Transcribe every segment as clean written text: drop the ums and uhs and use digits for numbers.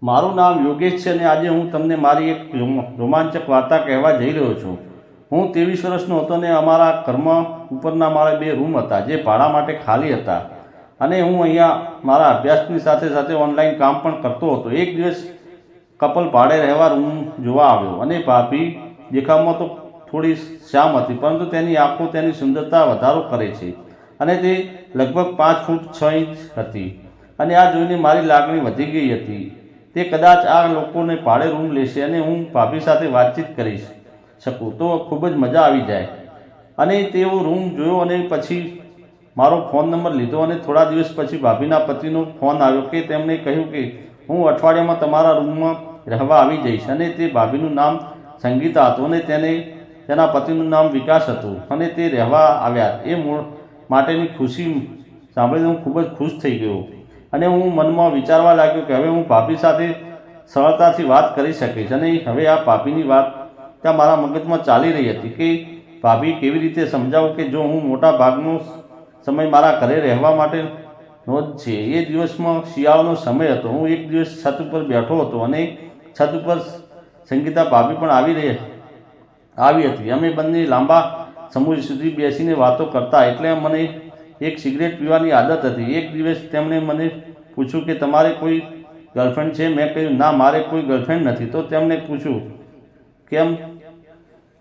મારું નામ યોગેશ છે અને આજે હું તમને મારી એક રોમાંચક વાર્તા કહેવા જઈ રહ્યો છું. હું 23 વર્ષનો હતો અને અમારા ઘરમાં ઉપરના માળે 2 રૂમ હતા જે ભાડા માટે ખાલી હતા અને હું અહીંયા મારા અભ્યાસની સાથે સાથે ઓનલાઈન કામ પણ કરતો હતો. એક દિવસ કપલ ભાડે રહેવા રૂમ જોવા આવ્યો અને ભાભી દેખાવમાં તો થોડી શ્યામ હતી, પરંતુ તેની આંખો તેની સુંદરતા વધારો કરે છે અને તે લગભગ 5 ફૂટ 6 ઇંચ હતી અને આ જોઈને મારી લાગણી વધી ગઈ હતી. તે કદાચ આ લોકોને ભાડે રૂમ લેશે અને હું ભાભી સાથે વાતચીત કરી શકું તો ખૂબ જ મજા આવી જાય. અને તેઓ રૂમ જોયો અને પછી મારો ફોન નંબર લીધો અને થોડા દિવસ પછી ભાભીના પતિનો ફોન આવ્યો કે તેમણે કહ્યું કે હું અઠવાડિયામાં તમારા રૂમમાં રહેવા આવી જઈશ. અને તે ભાભીનું નામ સંગીતા હતું અને તેના પતિનું નામ વિકાસ હતું અને તે રહેવા આવ્યા. એ માટેની ખુશી સાંભળીને હું ખૂબ જ ખુશ થઈ ગયો અને હું મનમાં વિચારવા લાગ્યો કે હવે હું ભાભી સાથે સરળતાથી વાત કરી શકીશ. અને હવે આ ભાભીની વાત ત્યાં મારા મગજમાં ચાલી રહી હતી કે ભાભી કેવી રીતે સમજાવું કે જો હું મોટા ભાગનો સમય મારા ઘરે રહેવા માટેનો જ છે. એ દિવસમાં શિયાળાનો સમય હતો. હું એક દિવસ છત ઉપર બેઠો હતો અને છત ઉપર સંગીતા ભાભી પણ આવી હતી. અમે બંને લાંબા સમય સુધી બેસીને વાતો કરતા. એટલે મને એક સિગરેટ પીવાની આદત હતી. એક દિવસ તેમણે મને પૂછ્યું કે તમારે કોઈ ગર્લફ્રેન્ડ છે? મેં કહ્યું ના, મારે કોઈ ગર્લફ્રેન્ડ નથી. તો તેમણે પૂછ્યું કેમ?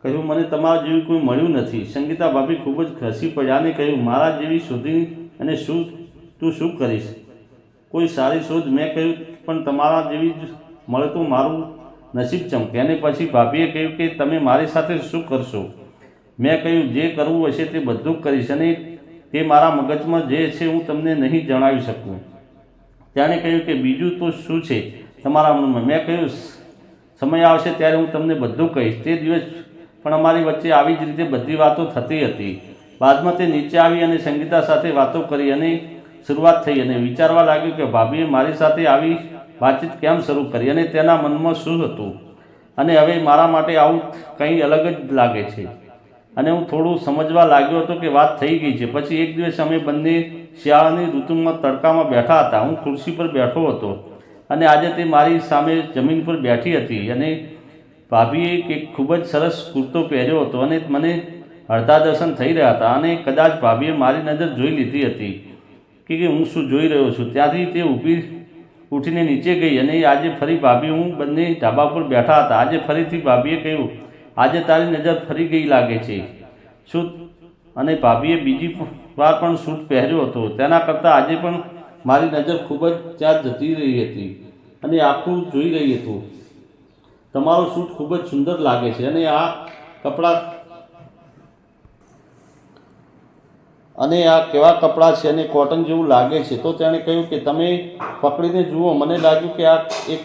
કહ્યું મને તમારા જેવી કોઈ મળ્યું નથી. સંગીતા ભાભી ખૂબ જ હસી પડ્યા અને કહ્યું મારા જેવી શોધી અને તું શું કરીશ? કોઈ સારી શોધ. મેં કહ્યું પણ તમારા જેવી જ મળે તો મારું નસીબ ચમકે. અને પછી ભાભીએ કહ્યું કે તમે મારી સાથે શું કરશો? મેં કહ્યું જે કરવું હશે તે બધું કરીશ અને તે મારા મગજમાં જે છે હું તમને નહીં જણાવી શકું. તેણે કહ્યું કે બીજું તો શું છે તમારા મનમાં? મેં કહ્યું સમય આવશે ત્યારે હું તમને બધું કહીશ. તે દિવસ પણ અમારી વચ્ચે આવી જ રીતે બધી વાતો થતી હતી. બાદમાં તે નીચે આવી અને સંગીતા સાથે વાતો કરી અને શરૂઆત થઈ અને વિચારવા લાગ્યું કે ભાભીએ મારી સાથે આવી વાતચીત કેમ શરૂ કરી અને તેના મનમાં શું હતું. અને હવે મારા માટે આવું કંઈ અલગ જ લાગે છે. અને હું થોડું સમજવા લાગ્યો હતો કે વાત થઈ ગઈ છે. પછી એક દિવસ અમે બંને શિયાળાની ઋતુમાં તડકામાં બેઠા હતા. હું ખુરશી પર બેઠો હતો અને આજે તે મારી સામે જમીન પર બેઠી હતી અને ભાભીએ એક ખૂબ જ સરસ કુર્તો પહેર્યો હતો અને મને અડધા દર્શન થઈ રહ્યા હતા. અને કદાચ ભાભીએ મારી નજર જોઈ લીધી હતી કે હું શું જોઈ રહ્યો છું. ત્યાંથી તે ઉઠીને નીચે ગઈ અને આજે ફરી ભાભી હું બંને ધાબા પર બેઠા હતા. આજે ફરીથી ભાભીએ કહ્યું આજે તારી નજર ફરી ગઈ લાગે છે શું? અને ભાભીએ બીજી વાર પણ સૂટ પહેર્યો હતો. તેના કરતાં આજે પણ મારી નજર ખૂબ જ ત્યાં જતી રહી હતી અને આખું જોઈ રહી હતું. તમારો સૂટ ખૂબ જ સુંદર લાગે છે અને આ કેવા કપડાં છે અને કોટન જેવું લાગે છે. તો તેણે કહ્યું કે તમે પકડીને જુઓ. મને લાગ્યું કે આ એક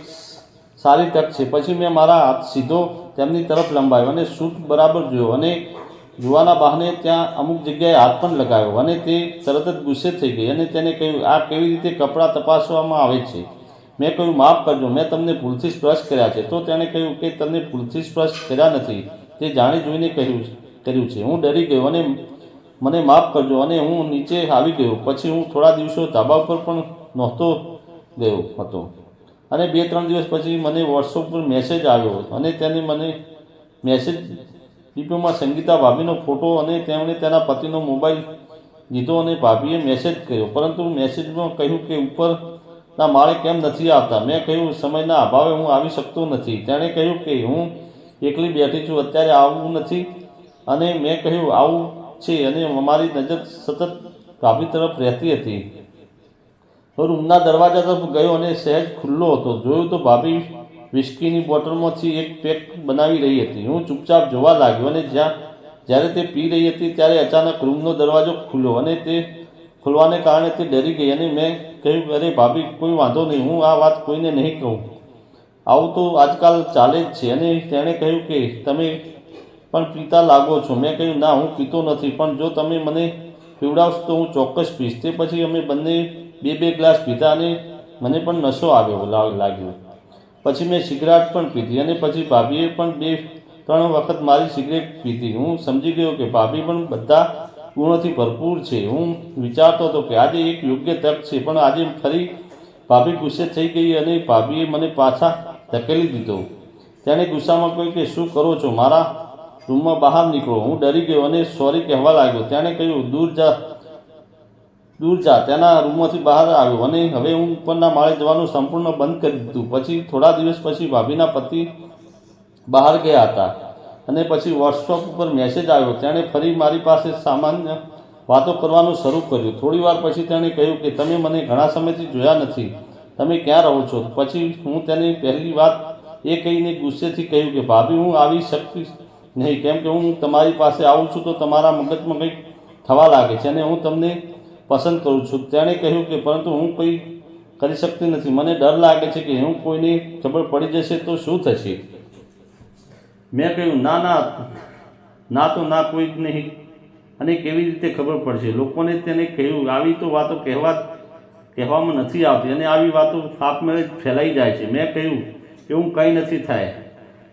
સારી તક છે. પછી મેં મારા હાથ સીધો તેમની તરફ લંબાવ્યો અને સૂટ બરાબર જોયો અને જોવાના બહાને ત્યાં અમુક જગ્યાએ હાથ પણ લગાવ્યો અને તે તરત જ ગુસ્સે થઈ ગઈ અને તેને કહ્યું આ કેવી રીતે કપડાં તપાસવામાં આવે છે? મેં કહ્યું માફ કરજો, મેં તમને ભૂલથી સ્પર્શ કર્યા છે. તો તેણે કહ્યું કે તમને ભૂલથી સ્પર્શ કર્યા નથી, તે જાણી જોઈને કર્યું છે. હું ડરી ગયો અને મને માફ કરજો અને હું નીચે આવી ગયો. પછી હું થોડા દિવસો ધાબા પર પણ નહોતો ગયો હતો અને 2-3 દિવસ પછી મને વોટ્સઅપ પર મેસેજ આવ્યો અને તેને મને મેસેજ ડીપીમાં સંગીતા ભાભીનો ફોટો અને તેમણે તેના પતિનો મોબાઈલ લીધો અને ભાભીએ મેસેજ કર્યો, પરંતુ મેસેજમાં કહ્યું કે ઉપરના માળે કેમ નથી આવતા? મેં કહ્યું સમયના અભાવે હું આવી શકતો નથી. તેણે કહ્યું કે હું એકલી બેઠી છું, અત્યારે આવવું નથી. અને મેં કહ્યું આવું છે અને અમારી નજર સતત ભાભી તરફ રહેતી હતી. રૂમના દરવાજા તરફ ગયો અને સહેજ ખુલ્લો હતો. જોયું તો ભાભી વિસ્કીની બોટલમાંથી એક પેક બનાવી રહી હતી. હું ચૂપચાપ જોવા લાગ્યો અને જ્યારે તે પી રહી હતી ત્યારે અચાનક રૂમનો દરવાજો ખુલ્યો અને તે ખુલવાને કારણે તે ડરી ગઈ અને મેં કહ્યું અરે ભાભી કોઈ વાંધો નહીં, હું આ વાત કોઈને નહીં કહું, આવું તો આજકાલ ચાલે જ છે. અને તેણે કહ્યું કે તમે પણ પીતા લાગો છો. મેં કહ્યું ના, હું પીતો નથી, પણ જો તમે મને પીવડાવશો તો હું ચોક્કસ પીશ. તે પછી અમે બંને 2 ગ્લાસ પીધા અને મને પણ નશો આવ્યો લાગ્યો. પછી મેં સિગરેટ પણ પીધી અને પછી ભાભીએ પણ 2-3 વખત મારી સિગરેટ પીધી. હું સમજી ગયો કે ભાભી પણ બધા ગુણોથી ભરપૂર છે. હું વિચારતો હતો કે આજે એક યોગ્ય તક છે, પણ આજે ફરી ભાભી ગુસ્સે થઈ ગઈ અને ભાભીએ મને પાછા ધકેલી દીધો. તેણે ગુસ્સામાં કહ્યું કે શું કરો છો, મારા રૂમમાં બહાર નીકળો. હું ડરી ગયો અને સોરી કહેવા લાગ્યો. તેણે કહ્યું દૂર જા. તેના રૂમમાંથી બહાર આવ્યો અને હવે હું ઉપરના માળે જવાનું સંપૂર્ણ બંધ કરી દીધું. પછી થોડા દિવસ પછી ભાભીના પતિ બહાર ગયા હતા અને પછી વોટ્સઅપ ઉપર મેસેજ આવ્યો. તેણે ફરી મારી પાસે સામાન્ય વાતો કરવાનું શરૂ કર્યું. થોડી વાર પછી તેણે કહ્યું કે તમે મને ઘણા સમયથી જોયા નથી, તમે ક્યાં રહો છો? પછી હું તેની પહેલી વાત એ કહીને ગુસ્સેથી કહ્યું કે ભાભી, હું આવી શકીશ નહીં, કેમ કે હું તમારી પાસે આવું છું તો તમારા મગજમાં કંઈક થવા લાગે છે અને હું તમને પસંદ કરું છું. તેણે કહ્યું કે પરંતુ હું કંઈ કરી શકતી નથી. મને ડર લાગે છે કે હું કોઈને ખબર પડી જશે તો શું થશે? મેં કહ્યું ના તો ના, કોઈ જ નહીં. અને કેવી રીતે ખબર પડશે? લોકોને તેને કહ્યું આવી તો વાતો કહેવામાં નથી આવતી અને આવી વાતો આપમેળે ફેલાઈ જાય છે. મેં કહ્યું એવું કંઈ નથી થાય.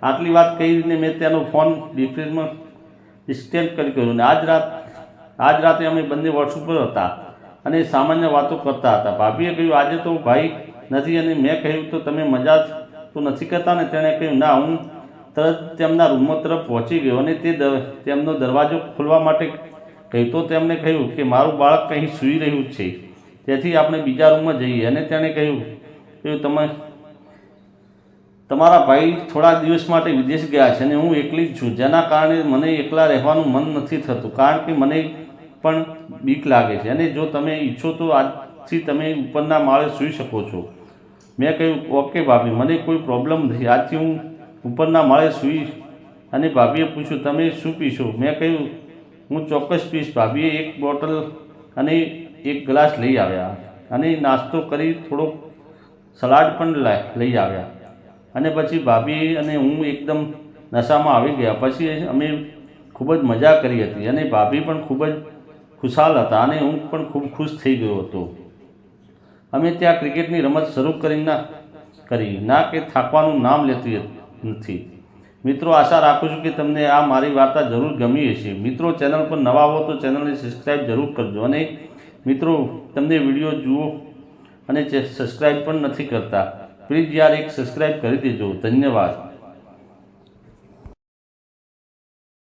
આટલી વાત કહીને મેં તેનો ફોન ડિસ્કનેક્ટ કરી કર્યો. અને આજ રાતે અમે બંને વોટ્સઅપ પર હતા અને સામાન્ય વાતો કરતા હતા. ભાભીએ કહ્યું આજે તો ભાઈ નથી. અને મેં કહ્યું તો તમે મજા તો નથી કરતા ને? તેણે કહ્યું ના. હું તરત તેમના રૂમમાં તરફ પહોંચી ગયો અને તેમનો દરવાજો ખોલવા માટે કહ્યું તો તેમણે કહ્યું કે મારું બાળક કંઈ સૂઈ રહ્યું છે, તેથી આપણે બીજા રૂમમાં જઈએ. અને તેણે કહ્યું તમારા ભાઈ થોડા દિવસ માટે વિદેશ ગયા છે અને હું એકલી જ છું, જેના કારણે મને એકલા રહેવાનું મન નથી થતું, કારણ કે મને પણ બીક લાગે છે. અને જો તમે ઈચ્છો તો આજથી તમે ઉપરના માળે સૂઈ શકો છો. મેં કહ્યું ઓકે ભાભી, મને કોઈ પ્રોબ્લેમ નથી, આજથી હું ઉપરના માળે સૂઈશ. અને ભાભીએ પૂછ્યું તમે શું પીશો? મેં કહ્યું હું ચોક્કસ પીશ. ભાભીએ એક બોટલ અને એક ગ્લાસ લઈ આવ્યા અને નાસ્તો કરી થોડો સલાડ પણ લઈ આવ્યા. અને પછી ભાભી અને હું એકદમ નશામાં આવી ગયા. પછી અમે ખૂબ જ મજા કરી હતી અને ભાભી પણ ખૂબ જ ખુશાલ હતા અને હું પણ ખૂબ ખુશ થઈ ગયો હતો. અમે ત્યાં ક્રિકેટની રમત શરૂ કરી ના કે થાકવાનું નામ લેતી નથી. મિત્રો, આશા રાખું છું કે તમને આ મારી વાર્તા જરૂર ગમી હશે. મિત્રો, ચેનલ પર નવા હો તો ચેનલને સબસ્ક્રાઈબ જરૂર કરજો. અને મિત્રો, તમને વિડીયો જુઓ અને સબસ્ક્રાઈબ પણ નથી કરતા, પ્લીઝ યાર એક સબસ્ક્રાઈબ કરી દેજો. ધન્યવાદ.